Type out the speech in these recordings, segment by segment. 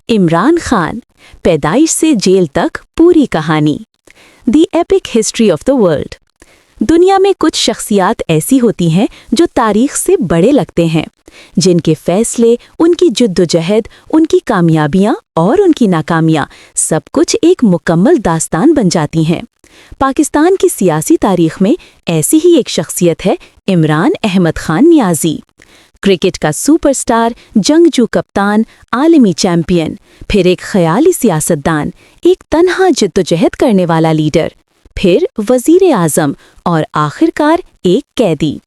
इमरान खान, पैदाइश से जेल तक पूरी कहानी। The epic history of the world. दुनिया में कुछ शख्सियात ऐसी होती हैं जो तारीख से बड़े लगते हैं, जिनके फैसले, उनकी जद्दोजहद, उनकी कामयाबियां और उनकी नाकामियां सब कुछ एक मुकम्मल दास्तान बन जाती हैं। पाकिस्तान की सियासी तारीख में ऐसी ही एक शख्सियत है इमरान अहमद खान नियाज़ी। क्रिकेट का सुपरस्टार, जंगजू कप्तान, आलमी चैंपियन, फिर एक ख्याली सियासतदान, एक तन्हा जद्दोजहद करने वाला लीडर, फिर वज़ीर आज़म और आखिरकार एक कैदी।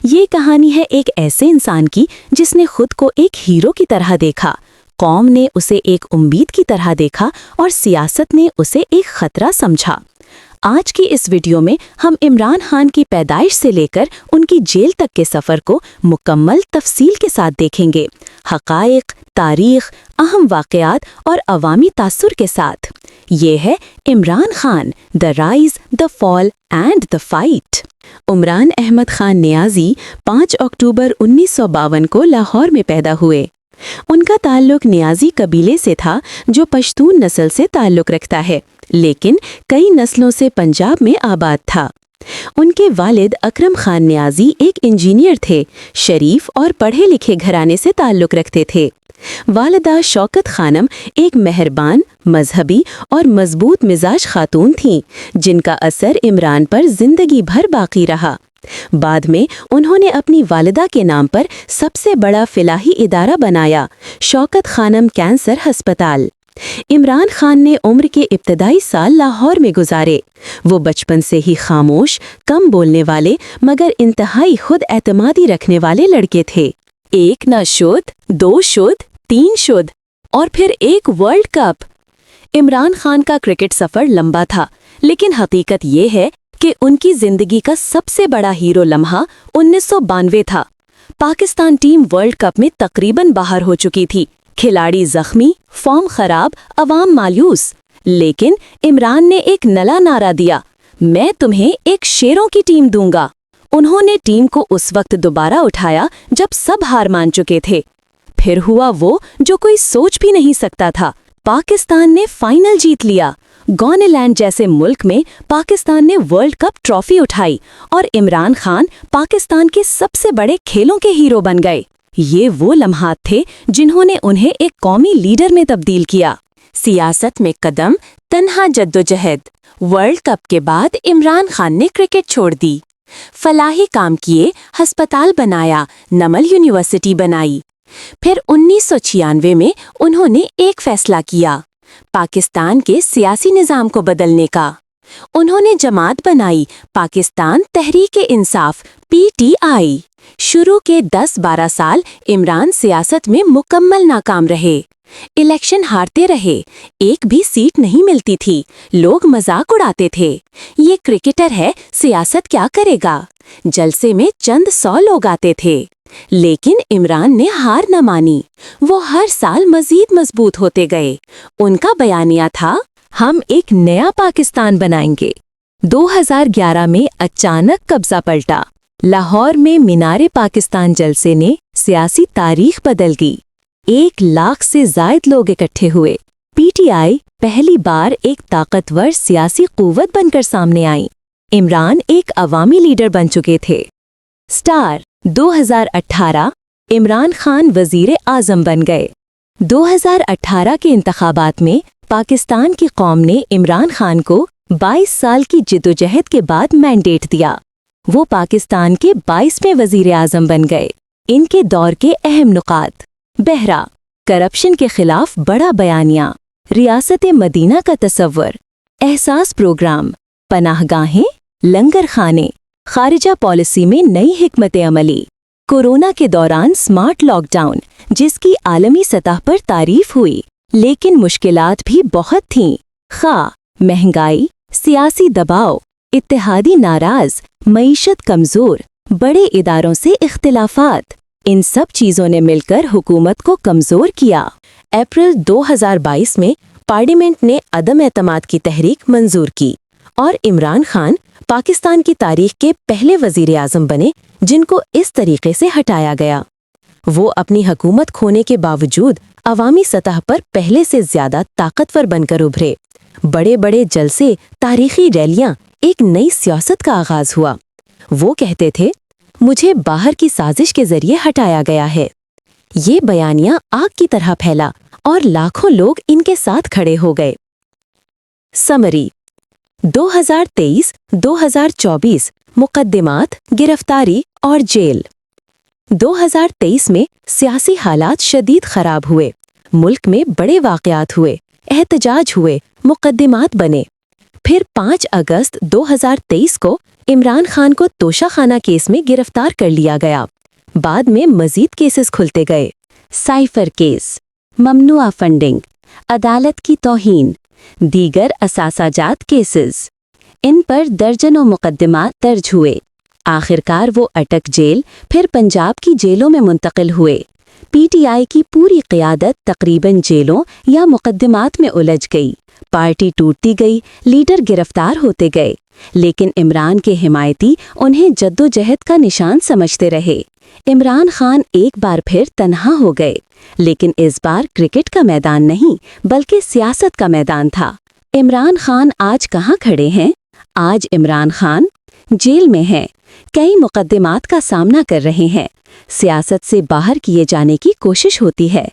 ये कहानी है एक ऐसे इंसान की जिसने खुद को एक हीरो की तरह देखा, कौम ने उसे एक उम्मीद की तरह देखा और सियासत ने उसे एक खतरा समझा। आज की इस वीडियो में हम इमरान खान की पैदाइश से लेकर उनकी जेल तक के सफ़र को मुकम्मल तफसील के साथ देखेंगे, हक़ाइक़, तारीख़, अहम वाक़यात और अवामी तासुर के साथ। ये है Imran Khan, the rise, the fall and the fight. Imran Ahmed Khan Niazi 5 अक्टूबर 1952 को लाहौर में पैदा हुए। उनका ताल्लुक नियाज़ी कबीले से था जो पश्तून नस्ल से ताल्लुक रखता है, लेकिन कई नस्लों से पंजाब में आबाद था। उनके वालिद अकरम खान नियाज़ी एक इंजीनियर थे, शरीफ और पढ़े लिखे घराने से ताल्लुक रखते थे। वालिदा शौकत खानम एक मेहरबान, मजहबी और मजबूत मिजाज खातून थीं, जिनका असर इमरान पर जिंदगी भर बाकी रहा। बाद में उन्होंने अपनी वालिदा के नाम पर सबसे बड़ा फिलाही इदारा बनाया, शौकत खानम कैंसर हस्पताल। इमरान खान ने उम्र के इब्तदाई साल लाहौर में गुजारे। वो बचपन से ही खामोश, कम बोलने वाले मगर इंतहाई खुद एतमादी रखने वाले लड़के थे। एक न शुद्ध, 2 शुद्ध, 3 शुद्ध और फिर एक वर्ल्ड कप। इमरान खान का क्रिकेट सफ़र लंबा था, लेकिन हकीकत ये है कि उनकी जिंदगी का सबसे बड़ा हीरो लम्हा 1992 था। पाकिस्तान टीम वर्ल्ड कप में तकरीबन बाहर हो चुकी थी, खिलाड़ी जख्मी, फॉर्म खराब, अवाम मायूस। लेकिन इमरान ने एक नला नारा दिया, मैं तुम्हें एक शेरों की टीम दूंगा। उन्होंने टीम को उस वक्त दोबारा उठाया जब सब हार मान चुके थे। फिर हुआ वो जो कोई सोच भी नहीं सकता था, पाकिस्तान ने फाइनल जीत लिया। गॉनेलैंड जैसे मुल्क में पाकिस्तान ने वर्ल्ड कप ट्रॉफी उठाई और इमरान खान पाकिस्तान के सबसे बड़े खेलों के हीरो बन गए। ये वो लम्हात थे जिन्होंने उन्हें एक कौमी लीडर में तब्दील किया। सियासत में कदम, तन्हा जद्दोजहद। वर्ल्ड कप के बाद इमरान खान ने क्रिकेट छोड़ दी, फलाही काम किए, हस्पताल बनाया, नमल यूनिवर्सिटी बनाई। फिर 1996 में उन्होंने एक फैसला किया, पाकिस्तान के सियासी निज़ाम को बदलने का। उन्होंने जमात बनाई, पाकिस्तान तहरीक-ए-इंसाफ (PTI). शुरू के 10-12 साल इमरान सियासत में मुकम्मल नाकाम रहे। इलेक्शन हारते रहे, एक भी सीट नहीं मिलती थी, लोग मजाक उड़ाते थे, ये क्रिकेटर है, सियासत क्या करेगा। जलसे में चंद 100 लोग आते थे, लेकिन इमरान ने हार न मानी। वो हर साल मजीद मजबूत होते गए। उनका बयानिया था, हम एक नया पाकिस्तान बनाएंगे। 2011 में अचानक कब्जा पलटा। लाहौर में मीनारे पाकिस्तान जलसे ने सियासी तारीख बदल गई। 1 लाख से ज़ायद लोग इकट्ठे हुए। PTI पहली बार एक ताकतवर सियासी कुव्वत बनकर सामने आई। इमरान एक अवामी लीडर बन चुके थे। स्टार 2018 इमरान खान वज़ीर आज़म बन गए। 2018 के इंतखाबात में पाकिस्तान की कौम ने इमरान खान को 22 साल की जिद्दोजहद के बाद मैंडेट दिया। वो पाकिस्तान के 22वें वज़ीर आज़म बन गए। इनके दौर के अहम नुकात: बहरा, करप्शन के खिलाफ बड़ा बयानिया, रियासत मदीना का तस्वर, एहसास प्रोग्राम, पनाहगाहें, लंगर खाने, खारिजा पॉलिसी में नई हिकमत अमली, कोरोना के दौरान स्मार्ट लॉकडाउन जिसकी आलमी सतह पर तारीफ हुई, लेकिन मुश्किलात भी बहुत थीं। महंगाई, सियासी दबाव, इत्तेहादी नाराज, मईशत कमज़ोर, बड़े इदारों से इख्तिलाफात, इन सब चीज़ों ने मिलकर हुकूमत को कमज़ोर किया। अप्रैल 2022 में पार्लियामेंट ने अदम एतमाद की तहरीक मंजूर की और इमरान खान पाकिस्तान की तारीख के पहले वज़ीर आज़म बने जिनको इस तरीके से हटाया गया। वो अपनी हुकूमत खोने के बावजूद عوامی سطح پر پہلے سے زیادہ طاقتور بن کر ابھرے۔ بڑے بڑے جلسے، تاریخی ریلیاں، ایک نئی سیاست کا آغاز ہوا۔ وہ کہتے تھے، مجھے باہر کی سازش کے ذریعے ہٹایا گیا ہے۔ یہ بیانیہ آگ کی طرح پھیلا اور لاکھوں لوگ ان کے ساتھ کھڑے ہو گئے۔ سمری: 2023-2024 مقدمات، گرفتاری اور جیل۔ 2023 میں سیاسی حالات شدید خراب ہوئے۔ ملک میں بڑے واقعات ہوئے، احتجاج ہوئے، مقدمات بنے۔ پھر 5 اگست 2023 کو عمران خان کو توشہ خانہ کیس میں گرفتار کر لیا گیا۔ بعد میں مزید کیسز کھلتے گئے۔ سائفر کیس، ممنوعہ فنڈنگ، عدالت کی توہین، دیگر اثاثہ جات کیسز۔ ان پر درجنوں مقدمات درج ہوئے۔ آخرکار وہ اٹک جیل، پھر پنجاب کی جیلوں میں منتقل ہوئے۔ پی ٹی آئی کی پوری قیادت تقریباً جیلوں یا مقدمات میں الجھ گئی۔ پارٹی ٹوٹتی گئی، لیڈر گرفتار ہوتے گئے، لیکن عمران کے حمایتی انہیں جدوجہد کا نشان سمجھتے رہے۔ عمران خان ایک بار پھر تنہا ہو گئے، لیکن اس بار کرکٹ کا میدان نہیں بلکہ سیاست کا میدان تھا۔ عمران خان آج کہاں کھڑے ہیں؟ آج عمران خان جیل میں ہیں، کئی مقدمات کا سامنا کر رہے ہیں، سیاست سے باہر کیے جانے کی کوشش ہوتی ہے۔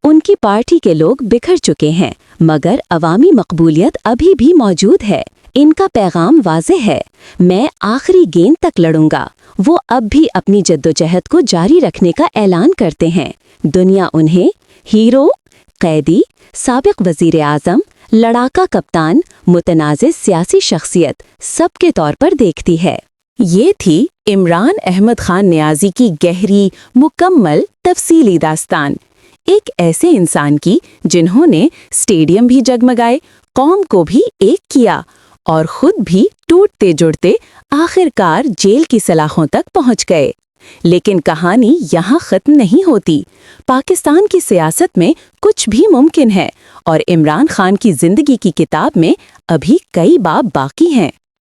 ان کی پارٹی کے لوگ بکھر چکے ہیں، مگر عوامی مقبولیت ابھی بھی موجود ہے۔ ان کا پیغام واضح ہے، میں آخری گیند تک لڑوں گا۔ وہ اب بھی اپنی جدوجہد کو جاری رکھنے کا اعلان کرتے ہیں۔ دنیا انہیں ہیرو، قیدی، سابق وزیر اعظم، لڑاکا کپتان، متنازع سیاسی شخصیت سب کے طور پر دیکھتی ہے۔ یہ تھی عمران احمد خان نیازی کی گہری، مکمل، تفصیلی داستان، ایک ایسے انسان کی جنہوں نے اسٹیڈیم بھی جگمگائے، قوم کو بھی ایک کیا اور خود بھی ٹوٹتے جڑتے آخرکار جیل کی سلاخوں تک پہنچ گئے۔ لیکن کہانی یہاں ختم نہیں ہوتی۔ پاکستان کی سیاست میں کچھ بھی ممکن ہے اور عمران خان کی زندگی کی کتاب میں ابھی کئی باب باقی ہیں۔